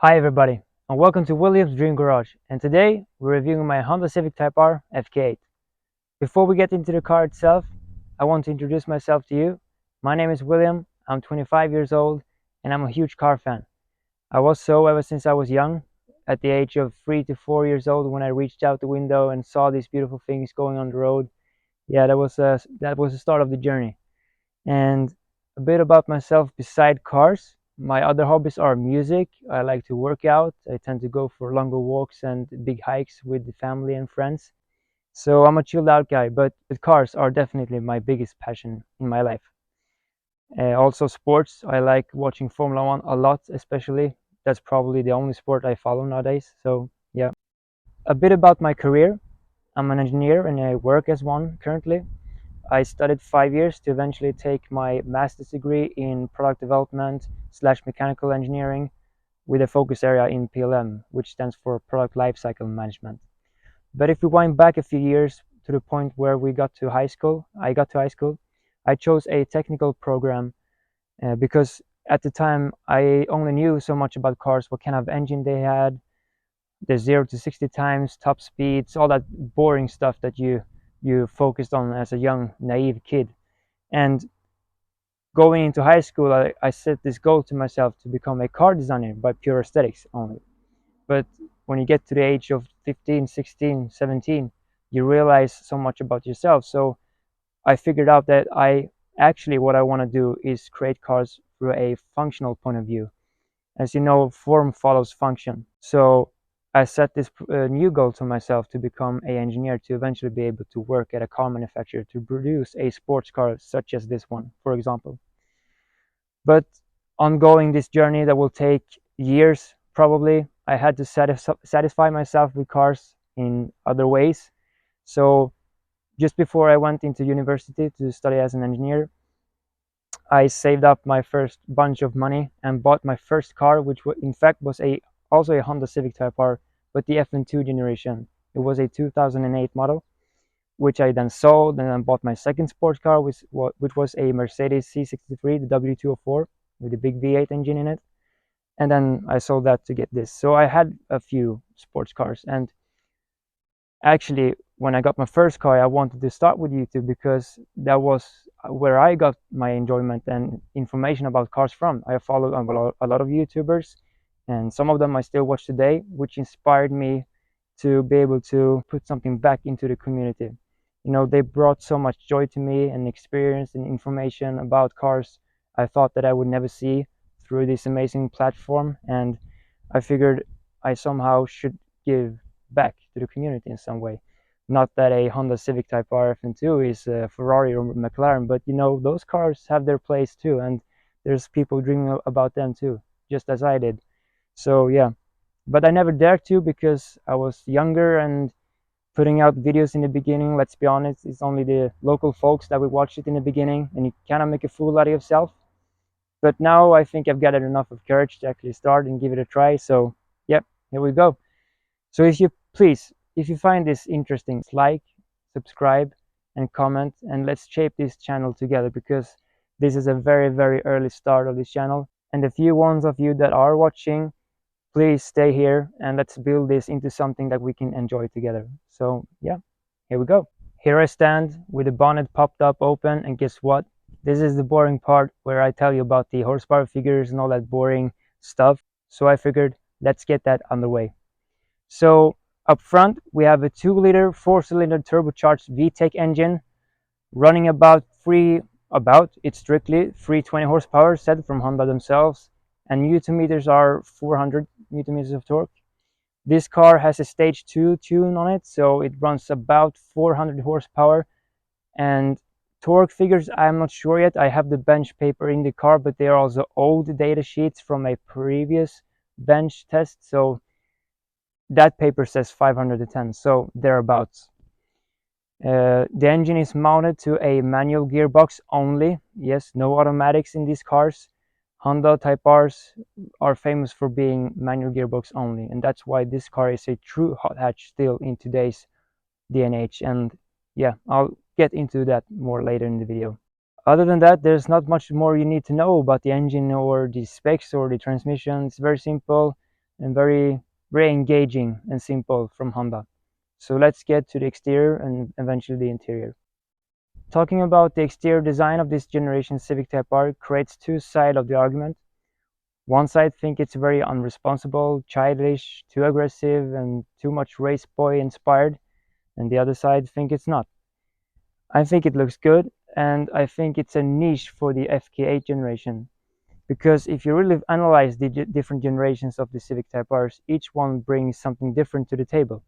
Hi everybody, and welcome to William's Dream Garage. And today we're reviewing my Honda Civic Type R FK8. Before we get into the car itself, I want to introduce myself to you. My name is William, I'm 25 years old, and I'm a huge car fan. I was so ever since I was young, at the age of 3 to 4 years old, when I reached out the window and saw these beautiful things going on the road. Yeah, that was the start of the journey. And a bit about myself beside cars. My other hobbies are music. I like to work out. I tend to go for longer walks and big hikes with the family and friends. So I'm a chilled out guy, but cars are definitely my biggest passion in my life. Also sports. I like watching Formula One a lot, especially. That's probably the only sport I follow nowadays. So yeah. A bit about my career. I'm an engineer and I work as one currently. I studied 5 years to eventually take my master's degree in product development slash mechanical engineering with a focus area in PLM, which stands for product lifecycle management. But if we wind back a few years to the point where we got to high school, I chose a technical program because at the time I only knew so much about cars, what kind of engine they had, the 0 to 60 times, top speeds, all that boring stuff that you focused on as a young naive kid. And going into high school, I set this goal to myself to become a car designer by pure aesthetics only. But when you get to the age of 15, 16, 17, you realize so much about yourself. So I figured out that what I want to do is create cars through a functional point of view. As you know, form follows function. So I set this new goal to myself to become an engineer to eventually be able to work at a car manufacturer to produce a sports car such as this one, for example. But ongoing this journey that will take years probably, I had to satisfy myself with cars in other ways. So just before I went into university to study as an engineer, I saved up my first bunch of money and bought my first car, which in fact was also a Honda Civic Type R, but the FN2 generation. It was a 2008 model, which I then sold, and then bought my second sports car, which was a Mercedes C63, the W204, with a big V8 engine in it. And then I sold that to get this. So I had a few sports cars, and actually, when I got my first car, I wanted to start with YouTube because that was where I got my enjoyment and information about cars from. I followed a lot of YouTubers, and some of them I still watch today, which inspired me to be able to put something back into the community. You know, they brought so much joy to me and experience and information about cars I thought that I would never see through this amazing platform, and I figured I somehow should give back to the community in some way. Not that a Honda Civic Type R FN2 is a Ferrari or McLaren, but you know, those cars have their place too, and there's people dreaming about them too, just as I did. So yeah, but I never dared to because I was younger and putting out videos in the beginning, let's be honest, it's only the local folks that would watch it in the beginning, and you kind of make a fool out of yourself. But now I think I've gathered enough of courage to actually start and give it a try. So yeah, here we go. So if you find this interesting, like, subscribe, and comment, and let's shape this channel together, because this is a very, very early start of this channel. And the few ones of you that are watching, please stay here and let's build this into something that we can enjoy together. So yeah, here we go. Here I stand with the bonnet popped up open, and guess what? This is the boring part where I tell you about the horsepower figures and all that boring stuff. So I figured let's get that underway. So up front, we have a 2-liter 4-cylinder turbocharged VTEC engine running it's strictly 320 horsepower set from Honda themselves, and newton meters are 400 newton meters of torque. This car has a stage 2 tune on it, so it runs about 400 horsepower, and torque figures I'm not sure yet. I have the bench paper in the car, but they are also old data sheets from a previous bench test, so that paper says 510, so thereabouts. The engine is mounted to a manual gearbox only. Yes, no automatics in these cars. Honda Type Rs are famous for being manual gearbox only, and that's why this car is a true hot hatch still in today's D&H. And yeah, I'll get into that more later in the video. Other than that, there's not much more you need to know about the engine or the specs or the transmission. It's very simple. and very engaging and simple from Honda. So let's get to the exterior and eventually the interior. Talking about the exterior design of this generation Civic Type R creates two sides of the argument. One side think it's very unresponsible, childish, too aggressive, and too much race boy inspired, and the other side think it's not. I think it looks good, and I think it's a niche for the FK8 generation. Because if you really analyze the different generations of the Civic Type Rs, each one brings something different to the table.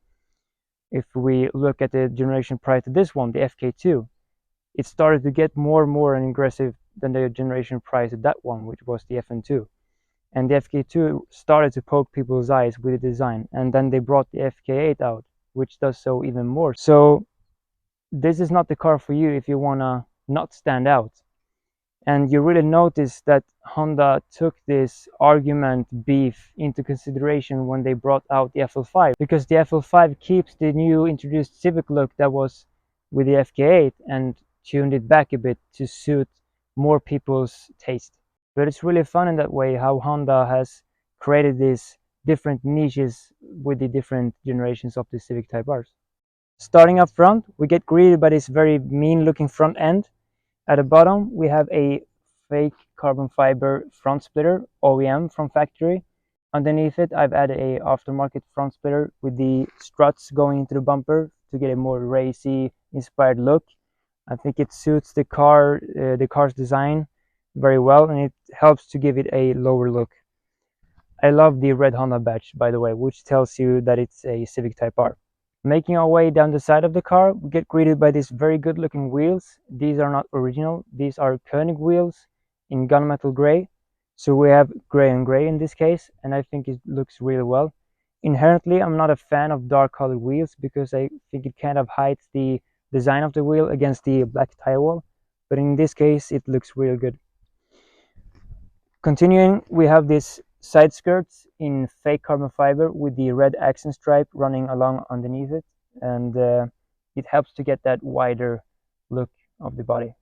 If we look at the generation prior to this one, the FK2, it started to get more and more aggressive than the generation prior to that one, which was the FN2. And the FK2 started to poke people's eyes with the design, and then they brought the FK8 out, which does so even more. So this is not the car for you if you wanna not stand out. And you really notice that Honda took this argument beef into consideration when they brought out the FL5, because the FL5 keeps the new introduced Civic look that was with the FK8 and tuned it back a bit to suit more people's taste. But it's really fun in that way how Honda has created these different niches with the different generations of the Civic Type Rs. Starting up front, we get greeted by this very mean looking front end. At the bottom, we have a fake carbon fiber front splitter, OEM from factory. Underneath it, I've added a aftermarket front splitter with the struts going into the bumper to get a more racy inspired look. I think it suits the car's design very well, and it helps to give it a lower look. I love the red Honda badge, by the way, which tells you that it's a Civic Type R. Making our way down the side of the car, we get greeted by these very good looking wheels. These are not original, these are Koenig wheels in gunmetal gray. So we have gray and gray in this case, and I think it looks really well. Inherently, I'm not a fan of dark colored wheels because I think it kind of hides the design of the wheel against the black tire wall, but in this case, it looks really good. Continuing, we have these side skirts in fake carbon fiber with the red accent stripe running along underneath it, and it helps to get that wider look of the body.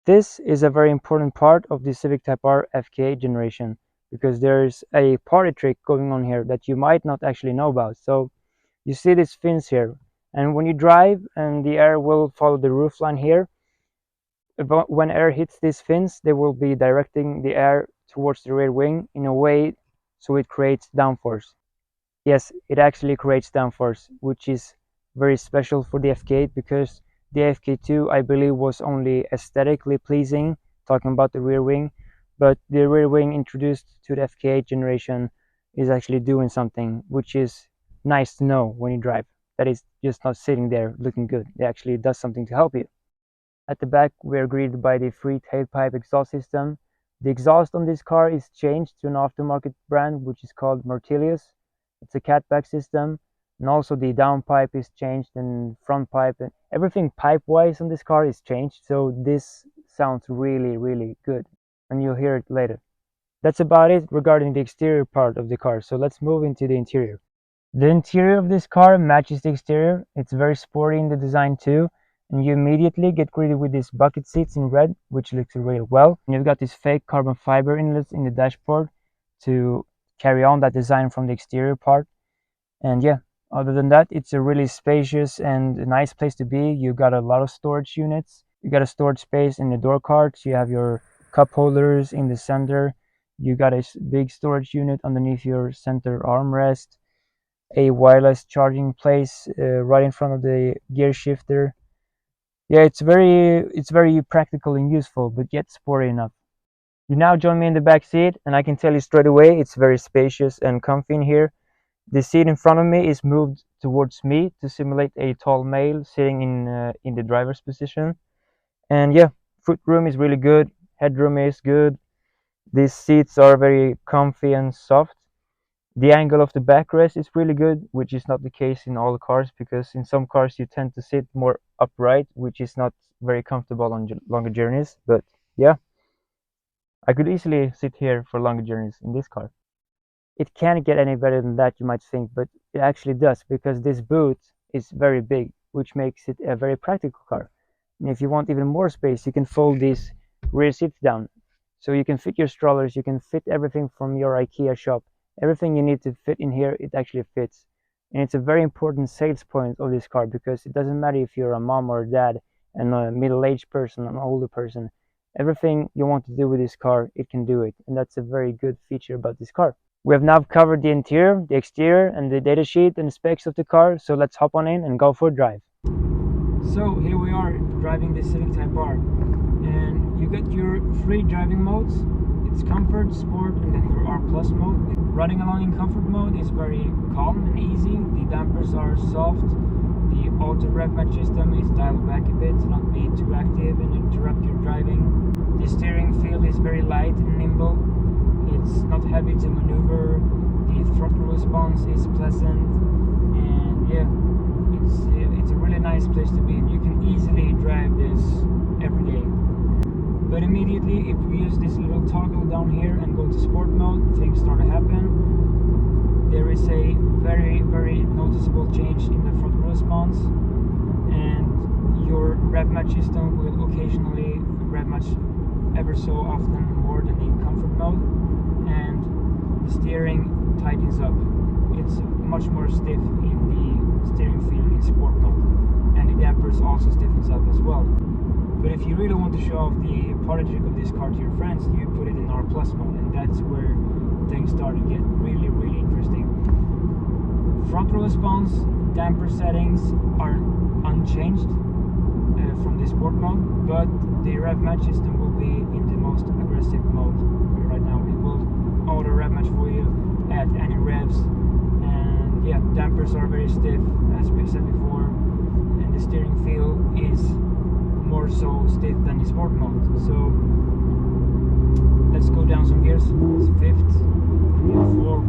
This is a very important part of the Civic Type R FK8 generation because there's a party trick going on here that you might not actually know about. So you see these fins here, and when you drive and the air will follow the roofline here, when air hits these fins, they will be directing the air towards the rear wing in a way so it creates downforce. Yes, it actually creates downforce, which is very special for the FK8 because the FK2 I believe was only aesthetically pleasing, talking about the rear wing, but the rear wing introduced to the FK8 generation is actually doing something, which is nice to know when you drive. That is just not sitting there looking good. It actually does something to help you. At the back, we are greeted by the free tailpipe exhaust system. The exhaust on this car is changed to an aftermarket brand, which is called Martilius. It's a catback system, and also the downpipe is changed and front pipe, and everything pipe-wise on this car is changed, so this sounds really, really good, and you'll hear it later. That's about it regarding the exterior part of the car, so let's move into the interior. The interior of this car matches the exterior. It's very sporty in the design too, and you immediately get greeted with these bucket seats in red, which looks really well. And you've got these fake carbon fiber inlets in the dashboard to carry on that design from the exterior part. And yeah, other than that, it's a really spacious and nice place to be. You got a lot of storage units. You got a storage space in the door carts. You have your cup holders in the center. You got a big storage unit underneath your center armrest, a wireless charging place right in front of the gear shifter. Yeah, it's very practical and useful, but yet sporty enough. You now join me in the back seat, and I can tell you straight away it's very spacious and comfy in here. The seat in front of me is moved towards me to simulate a tall male sitting in the driver's position. And yeah, footroom is really good, headroom is good. These seats are very comfy and soft. The angle of the backrest is really good, which is not the case in all cars, because in some cars you tend to sit more upright, which is not very comfortable on longer journeys. But yeah, I could easily sit here for longer journeys in this car. It can't get any better than that, you might think, but it actually does, because this boot is very big, which makes it a very practical car. And if you want even more space, you can fold these rear seats down. So you can fit your strollers, you can fit everything from your IKEA shop Everything you need to fit in here, it actually fits. And it's a very important sales point of this car, because it doesn't matter if you're a mom or a dad and a middle-aged person, an older person. Everything you want to do with this car, it can do it. And that's a very good feature about this car. We have now covered the interior, the exterior, and the datasheet and the specs of the car, so let's hop on in and go for a drive. So here we are driving the Civic Type R, and you get your three driving modes. It's Comfort, Sport, and then your R Plus mode. Running along in Comfort mode is very calm and easy. The dampers are soft. The auto rev match system is dialed back a bit to not be too active and interrupt your driving. The steering feel is very light and nimble. It's not heavy to maneuver. The throttle response is pleasant, and yeah, it's a really nice place to be. You can easily drive this every day. But immediately, if we use this little toggle down here and go to sport mode, things start to happen. There is a very, very noticeable change in the throttle response, and your rev match system will occasionally rev match ever so often more than in comfort mode, and the steering tightens up. It's much more stiff in the steering feel in sport mode, and the dampers also stiffens up as well. But if you really want to show off the party trick of this car to your friends, you put it in R Plus mode, and that's where things start to get really, really interesting. Throttle response, damper settings are unchanged from the sport mode, but the rev match system will be in the most aggressive mode right now. It will auto rev match for you at any revs, and yeah, dampers are very stiff, as we said before, and the steering feel is more so stiff than the sport mode. So let's go down some gears. It's fifth, fourth,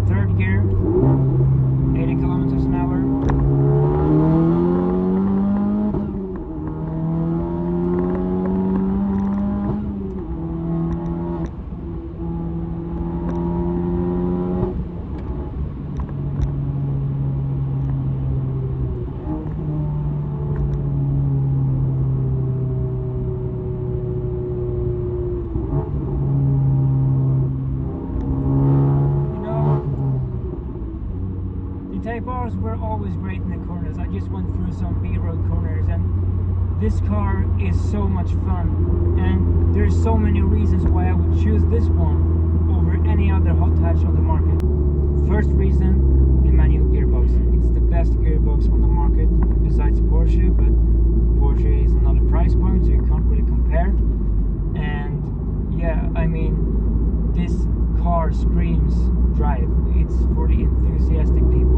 third gear, 80 kilometers an hour. Type R's were always great in the corners. I just went through some B-road corners, and this car is so much fun, and there's so many reasons why I would choose this one over any other hot hatch on the market. First reason, the manual gearbox. It's the best gearbox on the market besides Porsche, but Porsche is another price point, so you can't really compare. And yeah, I mean, this car screams drive. It's for the enthusiastic people.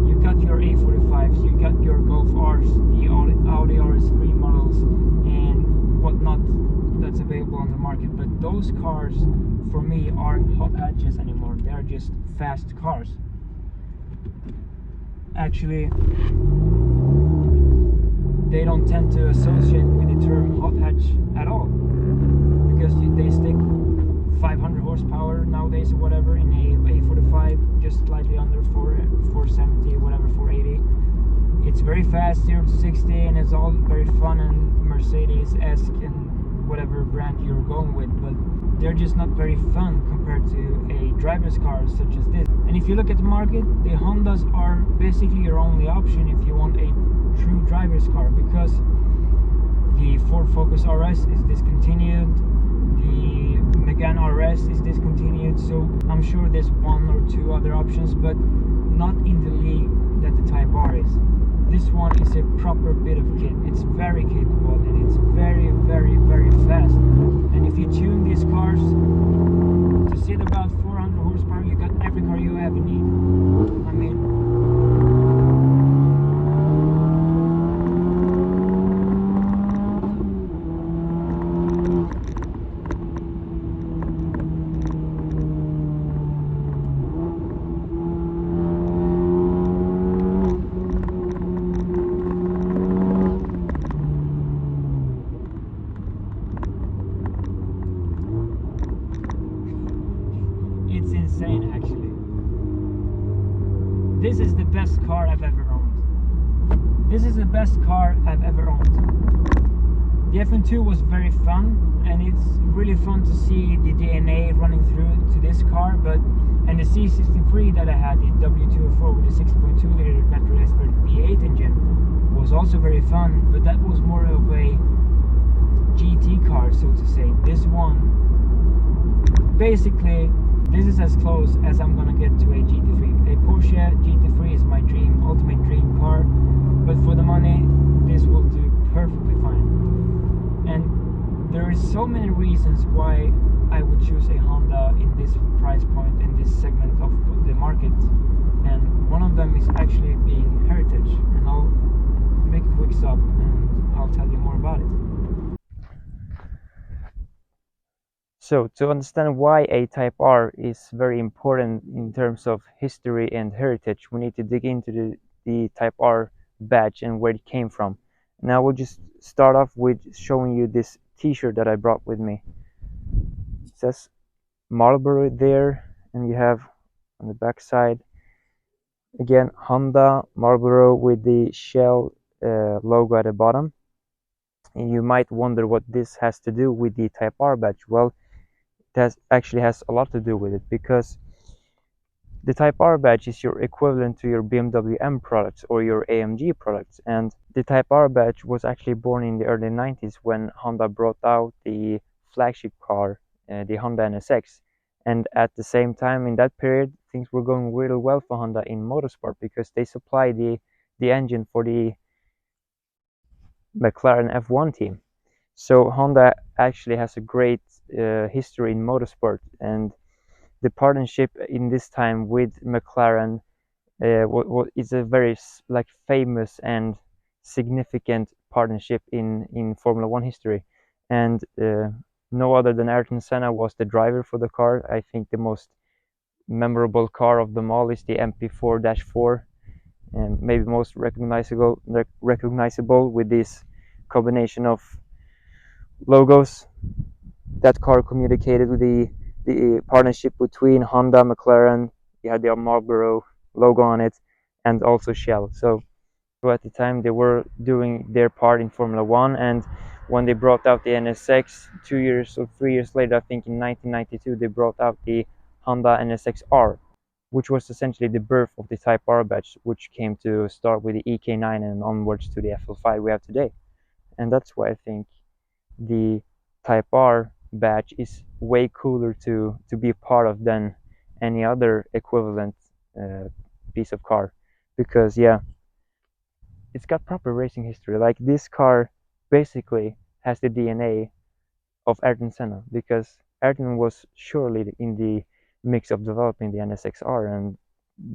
You got your A45s, you got your Golf Rs, the Audi RS3 models, and whatnot that's available on the market. But those cars, for me, aren't hot hatches anymore. They're just fast cars. Actually, they don't tend to associate with the term hot hatch at all, because they stick 500 horsepower nowadays or whatever in a A45, just slightly under 470, whatever, 480. It's very fast, 0 to 60, and it's all very fun and Mercedes-esque and whatever brand you're going with, but they're just not very fun compared to a driver's car such as this. And if you look at the market, the Hondas are basically your only option if you want a true driver's car, because the Ford Focus RS is discontinued, the Megane RS is discontinued, so I'm sure there's one or two other options, but not in the league that the Type R is. This one is a proper bit of kit. It's very capable, and it's very, very, very fast. And if you tune these cars to sit about 400 horsepower, you got every car you ever need. I mean, it's insane, actually. This is the best car I've ever owned. This is the best car I've ever owned. The FN2 was very fun. and it's really fun to see the DNA running through to this car. And the C63 that I had, the W204 with a 6.2 liter petrol aspirated V8 engine, was also very fun, but that was more of a GT car, so to say. This one, basically, this is as close as I'm gonna get to a GT3. A Porsche GT3 is my dream, ultimate dream car, but for the money, this will do perfectly fine. And there are so many reasons why I would choose a Honda in this price point, in this segment of the market. And one of them is actually being heritage. And I'll make a quick stop and I'll tell you more about it. So to understand why a Type R is very important in terms of history and heritage, we need to dig into the Type R badge and where it came from. Now we'll just start off with showing you this t-shirt that I brought with me. It says Marlboro there, and you have on the back side again Honda Marlboro with the Shell logo at the bottom. And you might wonder what this has to do with the Type R badge. Well, it actually has a lot to do with it, because the Type R badge is your equivalent to your BMW M products or your AMG products, and the Type R badge was actually born in the early 90s when Honda brought out the flagship car, the Honda NSX. And at the same time, in that period, things were going really well for Honda in motorsport, because they supply the engine for the McLaren F1 team. So Honda actually has a great history in motorsport, and the partnership in this time with McLaren is a very famous and significant partnership in Formula One history. And no other than Ayrton Senna was the driver for the car. I think the most memorable car of them all is the MP4-4, and maybe most recognizable with this combination of logos. That car communicated with the partnership between Honda, McLaren. You had the Marlboro logo on it, and also Shell. So at the time they were doing their part in Formula One, and when they brought out the NSX 2 years or 3 years later, I think in 1992, they brought out the Honda NSX R, which was essentially the birth of the Type R badge, which came to start with the EK9 and onwards to the FL5 we have today. And that's why I think the Type R badge is way cooler to be a part of than any other equivalent piece of car, because yeah, it's got proper racing history. Like, this car basically has the DNA of Ayrton Senna, because Ayrton was surely in the mix of developing the NSX-R, and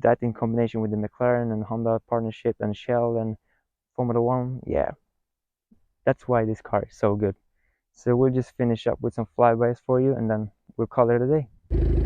that in combination with the McLaren and Honda partnership and Shell and Formula One, yeah, that's why this car is so good. So we'll just finish up with some flybys for you, and then we'll call it a day.